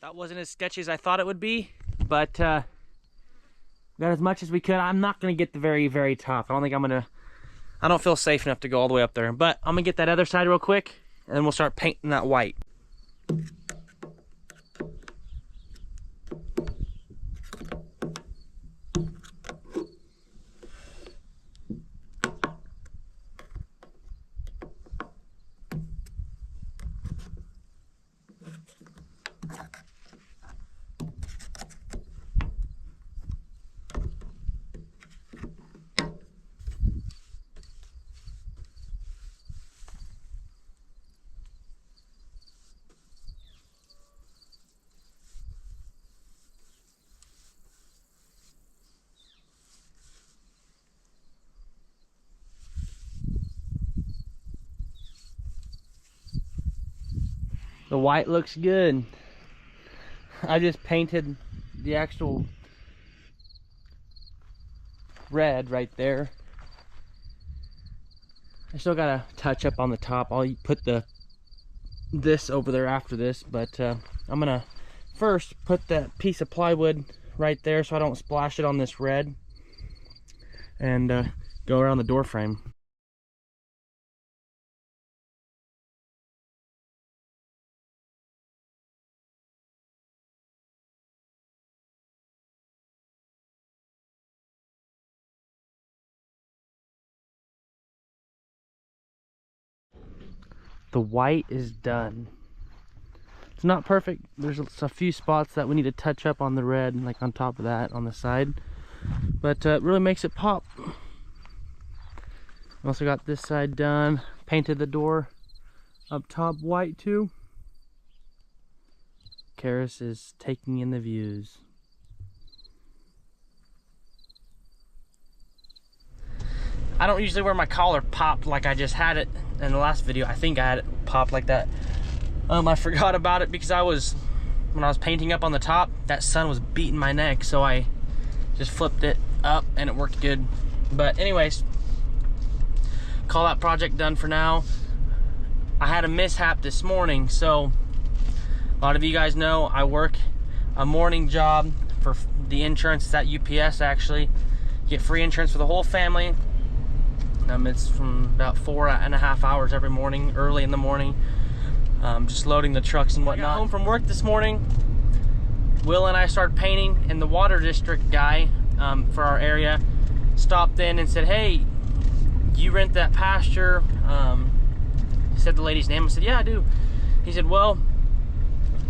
That wasn't as sketchy as I thought it would be, but got as much as we could. I'm not gonna get the very, very top. I don't feel safe enough to go all the way up there, but I'm gonna get that other side real quick, and then we'll start painting that white. The white looks good. I just painted the actual red right there. I still gotta touch up on the top. I'll put this over there after this, but I'm gonna first put that piece of plywood right there so I don't splash it on this red, and go around the door frame. The white is done. It's not perfect. There's a few spots that we need to touch up on the red, like on top of that, on the side. But it really makes it pop. Also got this side done. Painted the door up top white too. Karis is taking in the views. I don't usually wear my collar popped like I just had it in the last video. I think I had it popped like that. I forgot about it because when I was painting up on the top, that sun was beating my neck, so I just flipped it up and it worked good. But anyways, call that project done for now. I had a mishap this morning, so a lot of you guys know I work a morning job for the insurance. It's at UPS actually. Get free insurance for the whole family. It's from about 4.5 hours every morning, early in the morning. Just loading the trucks and whatnot. I got home from work this morning. Will and I started painting, and the water district guy for our area stopped in and said, "Hey, do you rent that pasture?" He said the lady's name. I said, "Yeah, I do." He said, "Well,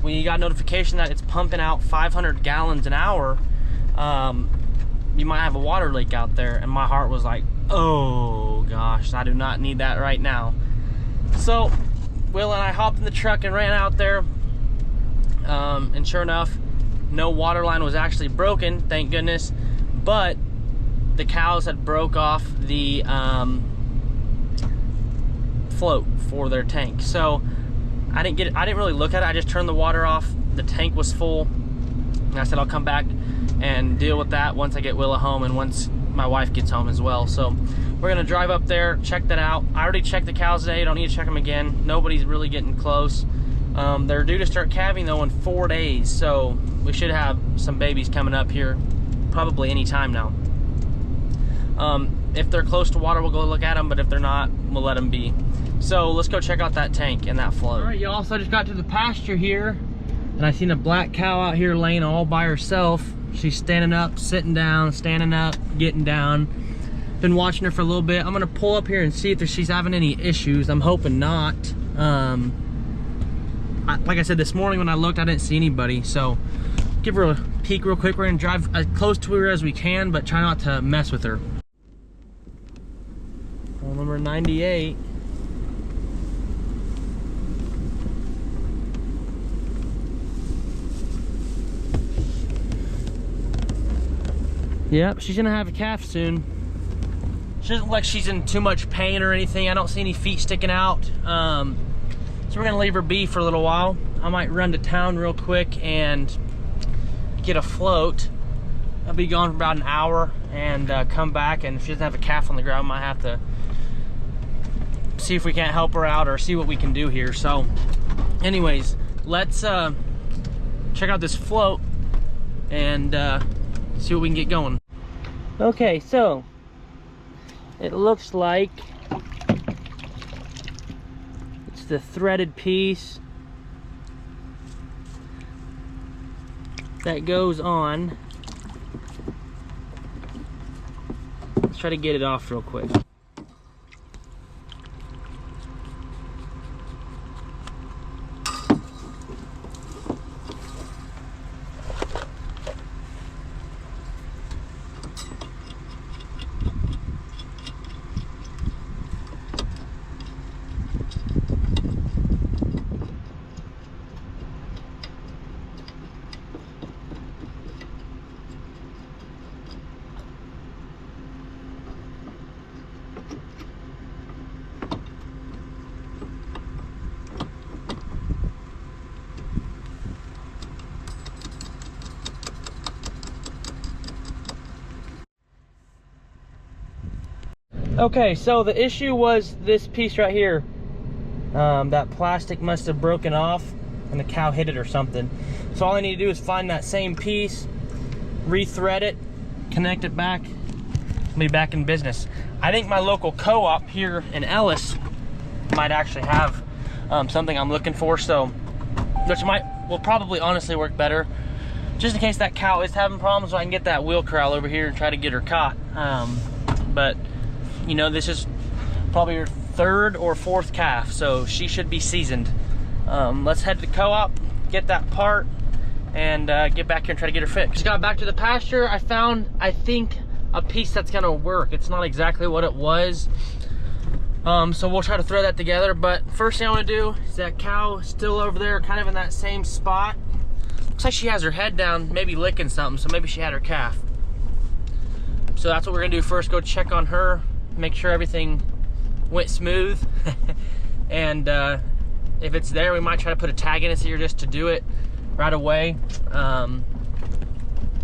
we got notification that it's pumping out 500 gallons an hour. You might have a water leak out there." And my heart was like, oh gosh, I do not need that right now. So Will and I hopped in the truck and ran out there, and sure enough, no water line was actually broken, thank goodness, but the cows had broke off the float for their tank. So I didn't really look at it. I just turned the water off. The tank was full, and I said I'll come back and deal with that once I get Willa home and once my wife gets home as well. So we're gonna drive up there, check that out. I already checked the cows today, don't need to check them again. Nobody's really getting close. They're due to start calving though in 4 days, so we should have some babies coming up here probably any time now. If they're close to water, we'll go look at them, but if they're not, we'll let them be. So let's go check out that tank and that float. All right, y'all, so I just got to the pasture here, and I seen a black cow out here laying all by herself. She's standing up, sitting down, standing up, getting down. Been watching her for a little bit. I'm gonna pull up here and see if she's having any issues. I'm hoping not. Like I said, this morning when I looked, I didn't see anybody. So give her a peek real quick. We're gonna drive as close to her as we can, but try not to mess with her. Well, number 98. Yep, she's gonna have a calf soon. She doesn't look like she's in too much pain or anything. I don't see any feet sticking out. So we're gonna leave her be for a little while. I might run to town real quick and get a float. I'll be gone for about an hour and come back, and if she doesn't have a calf on the ground, I might have to see if we can't help her out or see what we can do here. So anyways, let's check out this float and see what we can get going. Okay, so it looks like it's the threaded piece that goes on. Let's try to get it off real quick. Okay, so the issue was this piece right here. That plastic must have broken off and the cow hit it or something. So all I need to do is find that same piece, re-thread it, connect it back, and be back in business. I think my local co-op here in Ellis might actually have something I'm looking for, so which will probably honestly work better, just in case that cow is having problems, so I can get that wheel corral over here and try to get her caught. But you know, this is probably her third or fourth calf, so she should be seasoned. Let's head to the co-op, get that part, and get back here and try to get her fixed. Just got back to the pasture. I found, I think, a piece that's gonna work. It's not exactly what it was, so we'll try to throw that together. But first thing I want to do is that cow still over there, kind of in that same spot. Looks like she has her head down, maybe licking something, so maybe she had her calf. So that's what we're gonna do first, go check on her, make sure everything went smooth. And if it's there, we might try to put a tag in it here just to do it right away,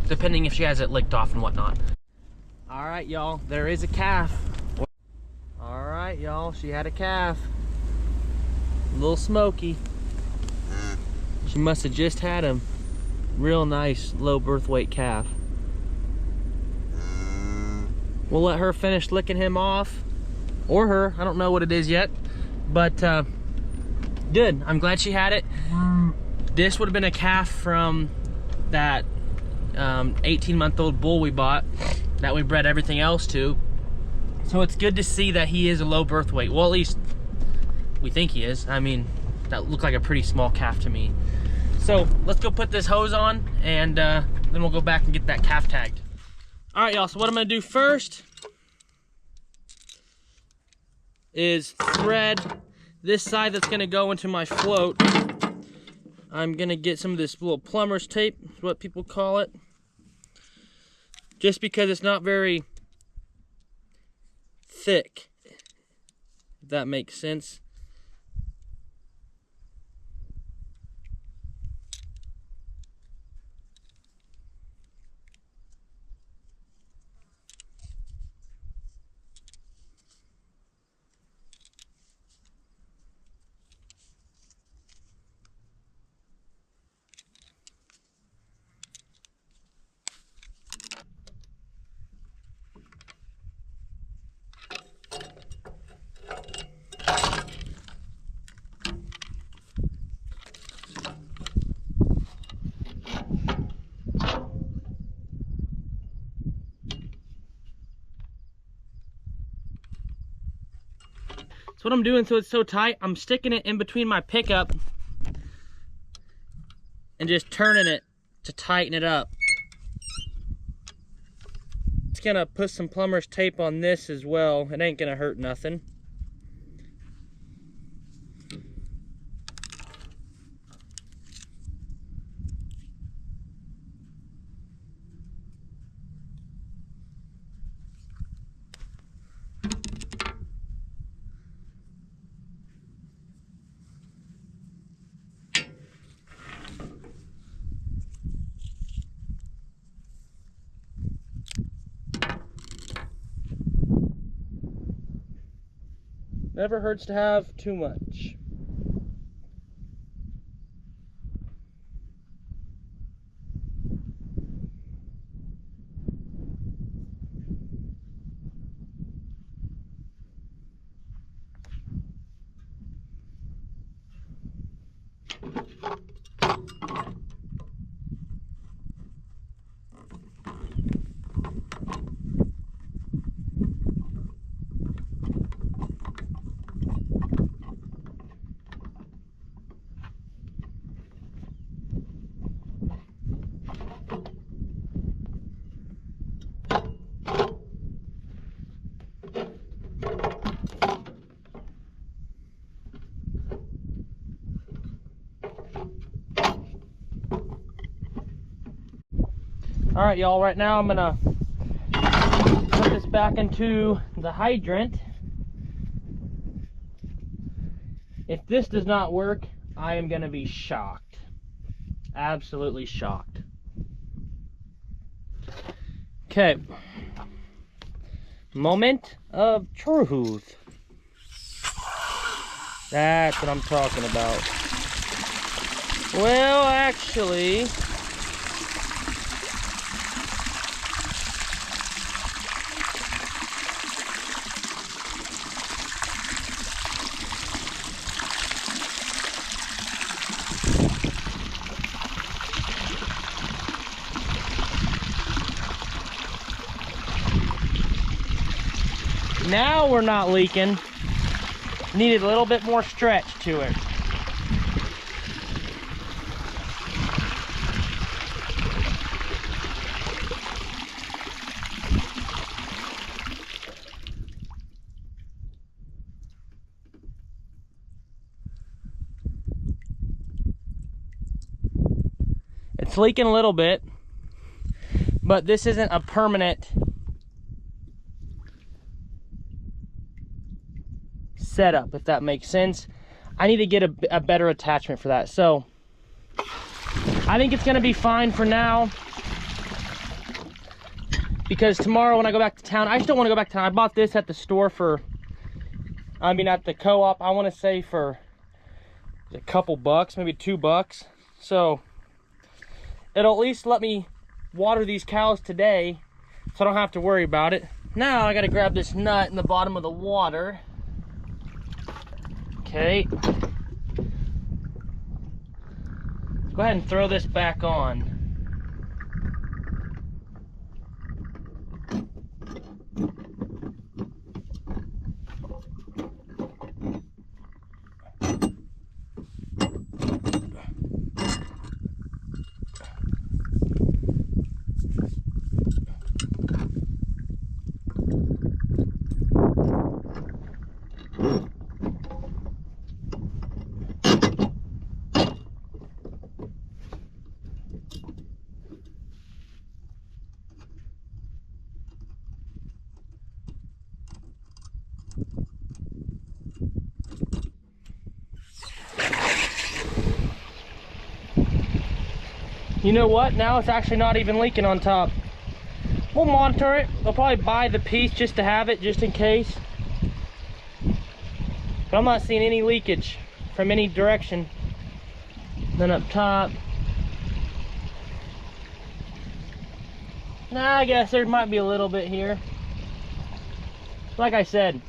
depending if she has it licked off and whatnot. All right, y'all, there is a calf. All right, y'all, she had a calf. A little smoky. She must have just had him. Real nice low birth weight calf. We'll let her finish licking him off, or her, I don't know what it is yet, but good. I'm glad she had it. This would have been a calf from that 18-month-old bull we bought that we bred everything else to. So it's good to see that he is a low birth weight. Well, at least we think he is. I mean, that looked like a pretty small calf to me. So let's go put this hose on, and then we'll go back and get that calf tagged. All right, y'all, so what I'm gonna do first is thread this side that's gonna go into my float. I'm gonna get some of this little plumber's tape, is what people call it, just because it's not very thick, if that makes sense. So what I'm doing, so it's so tight, I'm sticking it in between my pickup and just turning it to tighten it up. It's gonna put some plumber's tape on this as well. It ain't gonna hurt nothing. Never hurts to have too much. All right, y'all, right now I'm gonna put this back into the hydrant. If this does not work, I am gonna be shocked. Absolutely shocked. Okay. Moment of truth. That's what I'm talking about. Well, actually, now we're not leaking. Needed a little bit more stretch to it. It's leaking a little bit, but this isn't a permanent setup, if that makes sense. I need to get a better attachment for that. So I think it's gonna be fine for now, because tomorrow when I go back to town, I still want to go back to town. I bought this at the store for, I mean at the co-op, I want to say for a couple bucks, maybe $2. So it'll at least let me water these cows today, so I don't have to worry about it. Now I gotta grab this nut in the bottom of the water. Okay. Go ahead and throw this back on. You know what? Now it's actually not even leaking on top. We'll monitor it. I'll probably buy the piece just to have it, just in case. But I'm not seeing any leakage from any direction. Then up top. Nah, I guess there might be a little bit here. Like I said,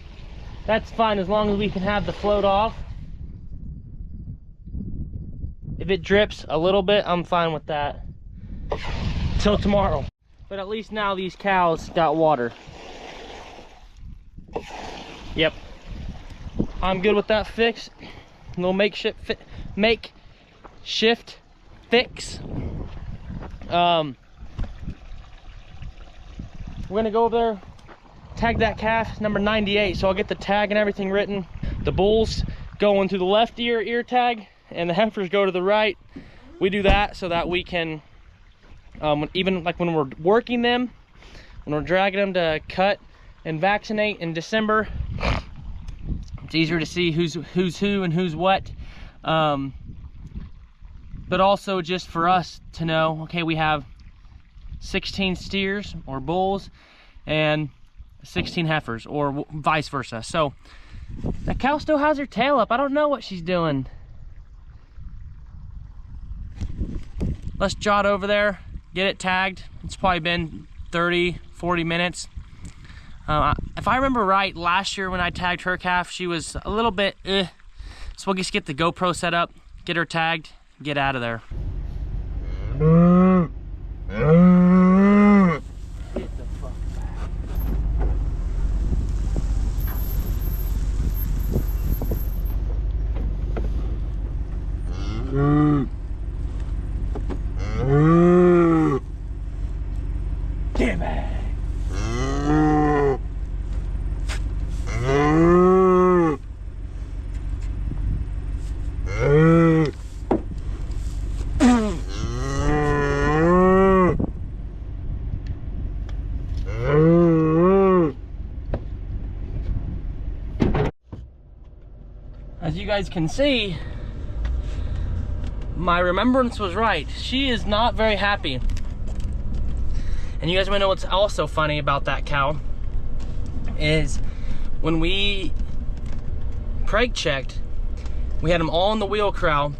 that's fine as long as we can have the float off. If it drips a little bit, I'm fine with that. Till tomorrow. But at least now these cows got water. Yep. I'm good with that fix. No makeshift fix. We're gonna go over there, tag that calf, number 98. So I'll get the tag and everything written. The bulls go into the left ear tag, and the heifers go to the right. We do that so that we can, even like when we're working them, when we're dragging them to cut and vaccinate in December, it's easier to see who's who and who's what. But also just for us to know, okay, we have 16 steers or bulls and 16 heifers, or vice versa. So that cow still has her tail up. I don't know what she's doing. Let's jot over there, get it tagged. It's probably been 30-40 minutes. If I remember right, last year when I tagged her calf, she was a little bit so we'll just get the GoPro set up, get her tagged, get out of there. Get the fuck back. Get back. As you guys can see, my remembrance was right. She is not very happy. And you guys want to know what's also funny about that cow is when we preg checked, we had them all in the wheel corral.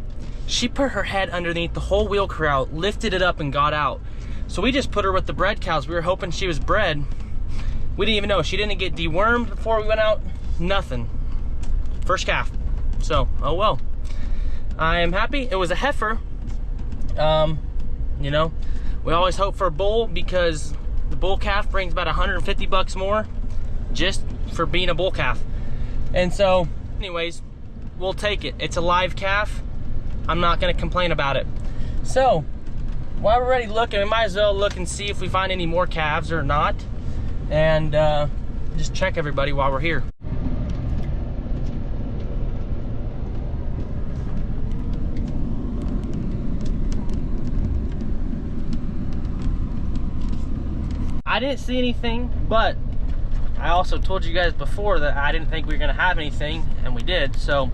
She put her head underneath the whole wheel corral, lifted it up and got out. So we just put her with the bred cows. We were hoping she was bred. We didn't even know. She didn't get dewormed before we went out. Nothing. First calf. So, oh well. I am happy. It was a heifer. You know, we always hope for a bull because the bull calf brings about 150 bucks more just for being a bull calf. And so, anyways, we'll take it. It's a live calf. I'm not gonna complain about it. So, while we're ready looking, we might as well look and see if we find any more calves or not. And just check everybody while we're here. I didn't see anything, but I also told you guys before that I didn't think we were gonna have anything, and we did. So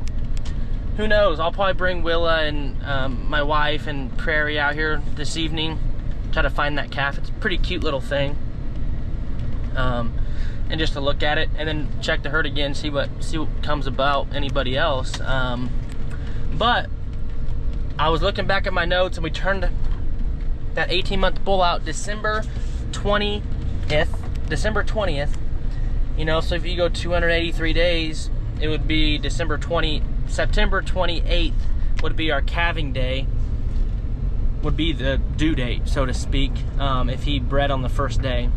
who knows? I'll probably bring Willa and my wife and Prairie out here this evening, try to find that calf. It's a pretty cute little thing, and just to look at it, and then check the herd again, see what comes about anybody else. But I was looking back at my notes, and we turned that 18-month bull out December 20th. You know, so if you go 283 days, it would be September 28th would be our calving day, would be the due date, so to speak, if he bred on the first day.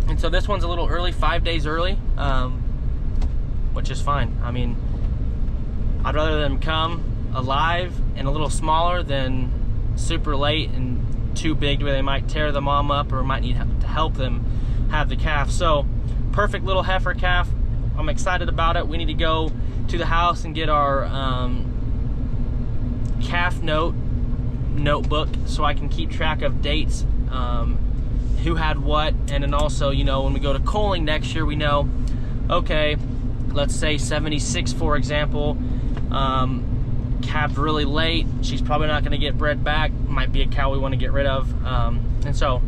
And so this one's a little early, 5 days early, which is fine. I mean, I'd rather them come alive and a little smaller than super late and too big where they might tear the mom up or might need to help them have the calf. So perfect little heifer calf. I'm excited about it. We need to go to the house and get our calf notebook so I can keep track of dates, who had what, and then also, you know, when we go to culling next year, we know, okay, let's say 76 for example, calved really late, she's probably not going to get bred back, might be a cow we want to get rid of, and so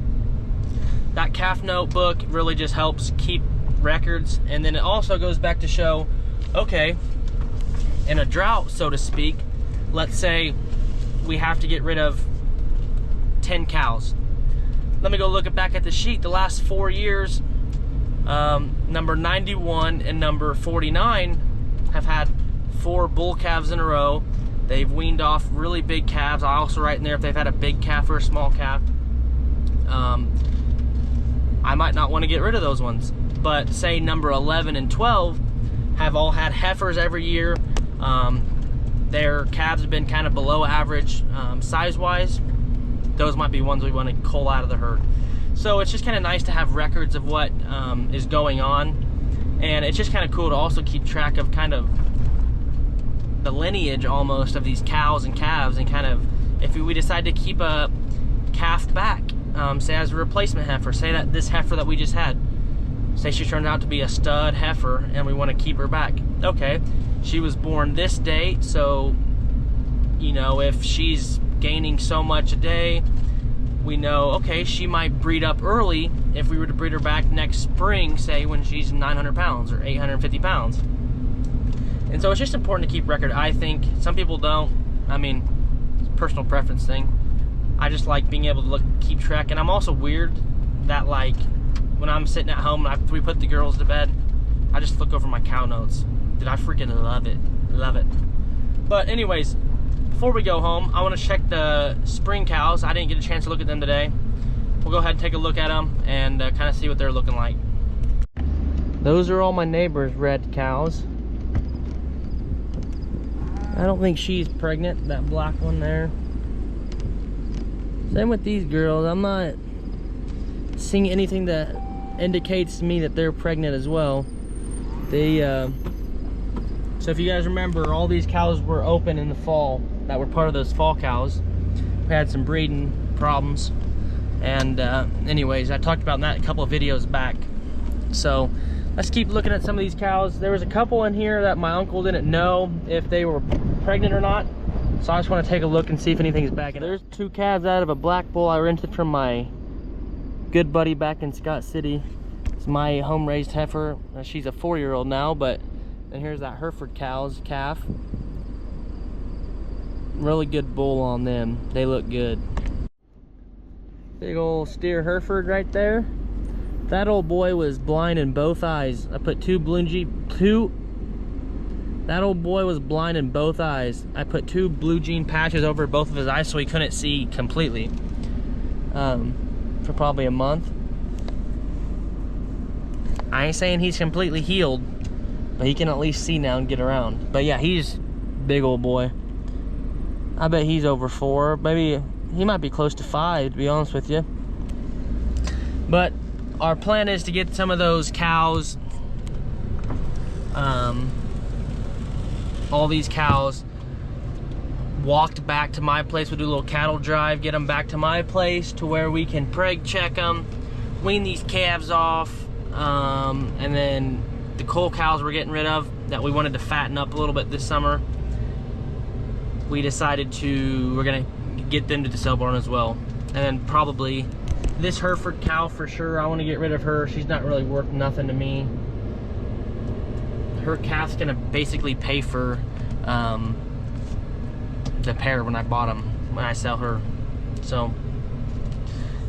that calf notebook really just helps keep records. And then it also goes back to show, okay, in a drought, so to speak, let's say we have to get rid of 10 cows. Let me go look back at the sheet. The last 4 years, number 91 and number 49 have had 4 bull calves in a row. They've weaned off really big calves. I also write in there if they've had a big calf or a small calf. I might not want to get rid of those ones, but say number 11 and 12 have all had heifers every year. Their calves have been kind of below average size-wise. Those might be ones we want to cull out of the herd. So it's just kind of nice to have records of what is going on, and it's just kind of cool to also keep track of kind of the lineage almost of these cows and calves, and kind of if we decide to keep a calf back, say as a replacement heifer, say that this heifer that we just had, say she turned out to be a stud heifer and we want to keep her back. Okay, she was born this date, so you know, if she's gaining so much a day, we know, okay, she might breed up early if we were to breed her back next spring, say when she's 900 pounds or 850 pounds. And so it's just important to keep record. I think some people don't. I mean, it's a personal preference thing. I just like being able to keep track. And I'm also weird that, like, when I'm sitting at home and after we put the girls to bed, I just look over my cow notes. Dude, I freaking love it. Love it. But anyways, before we go home, I want to check the spring cows. I didn't get a chance to look at them today. We'll go ahead and take a look at them and kind of see what they're looking like. Those are all my neighbor's red cows. I don't think she's pregnant, that black one there. Same with these girls. I'm not seeing anything that indicates to me that they're pregnant as well. They, so if you guys remember, all these cows were open in the fall that were part of those fall cows. We had some breeding problems. And anyways, I talked about that a couple of videos back. So let's keep looking at some of these cows. There was a couple in here that my uncle didn't know if they were pregnant or not. So I just want to take a look and see if anything's back in. There's 2 calves out of a black bull I rented from my good buddy back in Scott City. It's my home-raised heifer. She's a 4-year-old now, but and here's that Hereford cow's calf. Really good bull on them. They look good. Big old steer Hereford right there. That old boy was blind in both eyes. I put that old boy was blind in both eyes. I put 2 blue gene patches over both of his eyes so he couldn't see completely for probably a month. I ain't saying he's completely healed, but he can at least see now and get around. But yeah, he's big old boy. I bet he's over 4. Maybe he might be close to 5, to be honest with you. But our plan is to get some of those cows, all these cows, walked back to my place. We'll do a little cattle drive, get them back to my place to where we can preg check them, wean these calves off, and then the cull cows we're getting rid of that we wanted to fatten up a little bit this summer, we decided we're gonna get them to the sale barn as well. And then probably this Hereford cow for sure, I want to get rid of her. She's not really worth nothing to me. Her calf's gonna basically pay for the pair when I bought them, when I sell her. So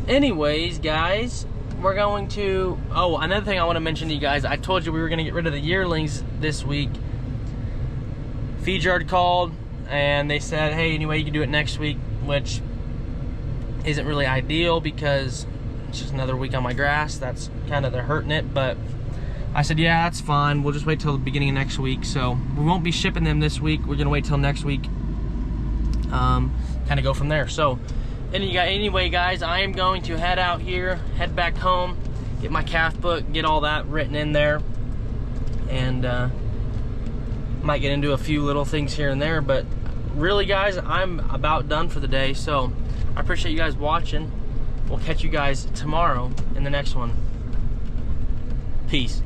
anyways, guys, we're going to, oh, another thing I want to mention to you guys, I told you we were going to get rid of the yearlings this week. Feed yard called and they said, hey, anyway, you can do it next week, which isn't really ideal because it's just another week on my grass. That's kind of, they're hurting it, but I said, yeah, that's fine. We'll just wait till the beginning of next week. So we won't be shipping them this week. We're gonna wait till next week. Kind of go from there. So anyway, guys, I am going to head out here, head back home, get my calf book, get all that written in there, and might get into a few little things here and there. But really, guys, I'm about done for the day. So I appreciate you guys watching. We'll catch you guys tomorrow in the next one. Peace.